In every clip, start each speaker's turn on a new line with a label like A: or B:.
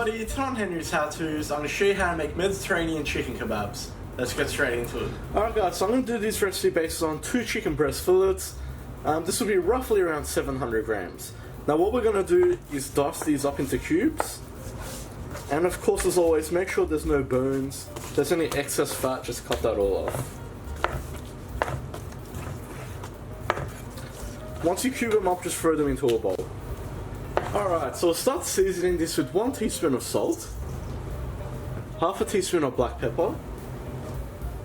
A: everybody, today on Henry's How To's, I'm going to show you how to make Mediterranean chicken kebabs. Let's get straight into it. Alright guys, so I'm going to do this recipe based on 2 chicken breast fillets. This will be roughly around 700 grams. Now what we're going to do is dice these up into cubes. And of course, as always, make sure there's no bones. If there's any excess fat, just cut that all off. Once you cube them up, just throw them into a bowl. Alright, so we'll start seasoning this with 1 teaspoon of salt, half a teaspoon of black pepper,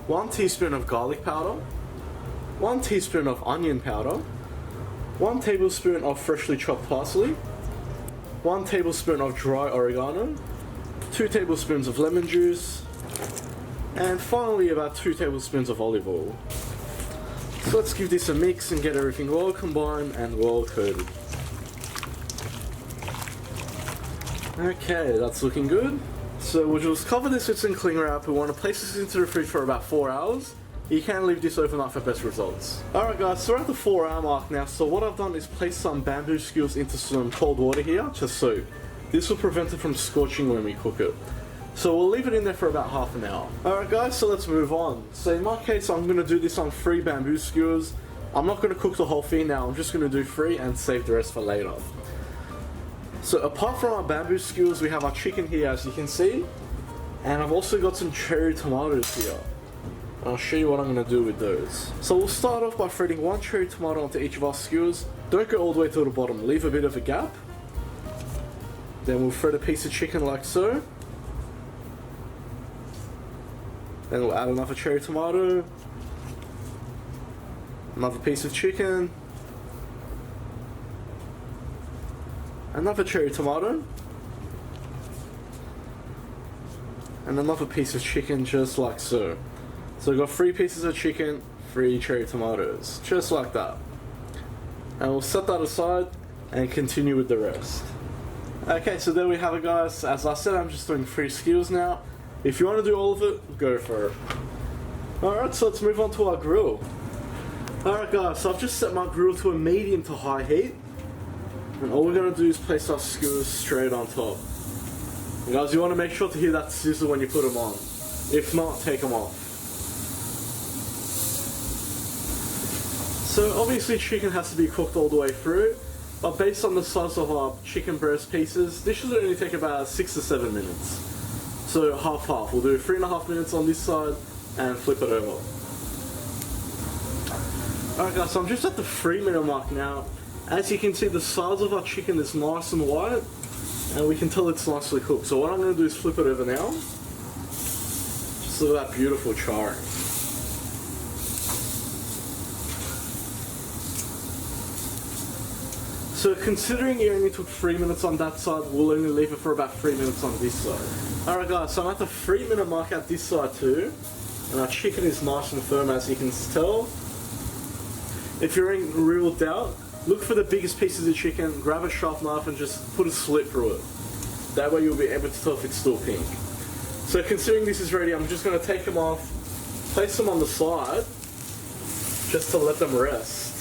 A: 1 teaspoon of garlic powder, 1 teaspoon of onion powder, 1 tablespoon of freshly chopped parsley, 1 tablespoon of dry oregano, 2 tablespoons of lemon juice, and finally about 2 tablespoons of olive oil. So let's give this a mix and get everything well combined and well coated. Okay, that's looking good. So we'll just cover this with some cling wrap. We want to place this into the fridge for about 4 hours. You can leave this overnight for best results. Alright guys, so we're at the 4-hour mark now. So what I've done is place some bamboo skewers into some cold water here to soak. This will prevent it from scorching when we cook it. So we'll leave it in there for about half an hour. Alright guys, so let's move on. So in my case, I'm going to do this on 3 bamboo skewers. I'm not going to cook the whole thing now. I'm just going to do 3 and save the rest for later. So apart from our bamboo skewers, we have our chicken here, as you can see. And I've also got some cherry tomatoes here. And I'll show you what I'm going to do with those. So we'll start off by threading 1 cherry tomato onto each of our skewers. Don't go all the way to the bottom, leave a bit of a gap. Then we'll thread a piece of chicken like so. Then we'll add another cherry tomato. Another piece of chicken. Another cherry tomato, and another piece of chicken just like so. So we've got 3 pieces of chicken, 3 cherry tomatoes, just like that. And we'll set that aside and continue with the rest. Okay, so there we have it guys. As I said, I'm just doing 3 skewers now. If you want to do all of it, go for it. Alright, so let's move on to our grill. Alright guys, so I've just set my grill to a medium to high heat. And all we're going to do is place our skewers straight on top. And guys, you want to make sure to hear that sizzle when you put them on. If not, take them off. So obviously chicken has to be cooked all the way through. But based on the size of our chicken breast pieces, this should only take about 6 to 7 minutes. So half-half. We'll do 3.5 minutes on this side and flip it over. Alright guys, so I'm just at the 3-minute mark now. As you can see, the sides of our chicken is nice and white, and we can tell it's nicely cooked. So what I'm going to do is flip it over now. Just look at that beautiful charring. So considering you only took 3 minutes on that side, we'll only leave it for about 3 minutes on this side. Alright guys, so I'm at the 3-minute mark at this side too, and our chicken is nice and firm, as you can tell. If you're in real doubt, look for the biggest pieces of chicken, grab a sharp knife and just put a slit through it. That way you'll be able to tell if it's still pink. So considering this is ready, I'm just going to take them off, place them on the side, just to let them rest.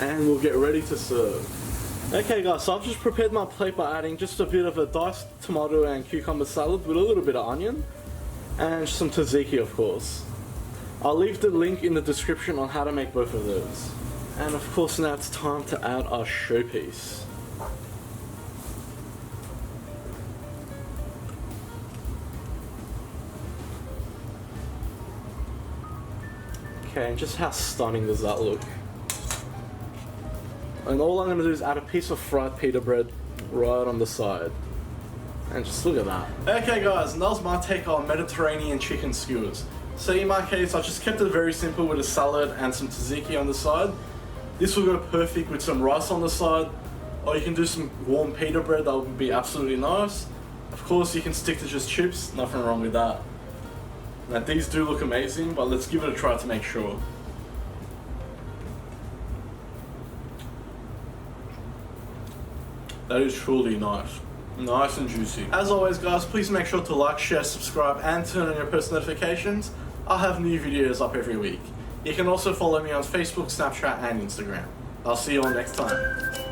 A: And we'll get ready to serve. Okay guys, so I've just prepared my plate by adding just a bit of a diced tomato and cucumber salad with a little bit of onion, and some tzatziki of course. I'll leave the link in the description on how to make both of those. And of course now it's time to add our showpiece. Okay, and just how stunning does that look? And all I'm going to do is add a piece of fried pita bread right on the side. And just look at that. Okay guys, and that was my take on Mediterranean chicken skewers. So in my case, I just kept it very simple with a salad and some tzatziki on the side. This will go perfect with some rice on the side, or you can do some warm pita bread, that would be absolutely nice. Of course, you can stick to just chips, nothing wrong with that. Now these do look amazing, but let's give it a try to make sure. That is truly nice. Nice and juicy. As always guys, please make sure to like, share, subscribe and turn on your post notifications. I'll have new videos up every week. You can also follow me on Facebook, Snapchat and Instagram. I'll see you all next time.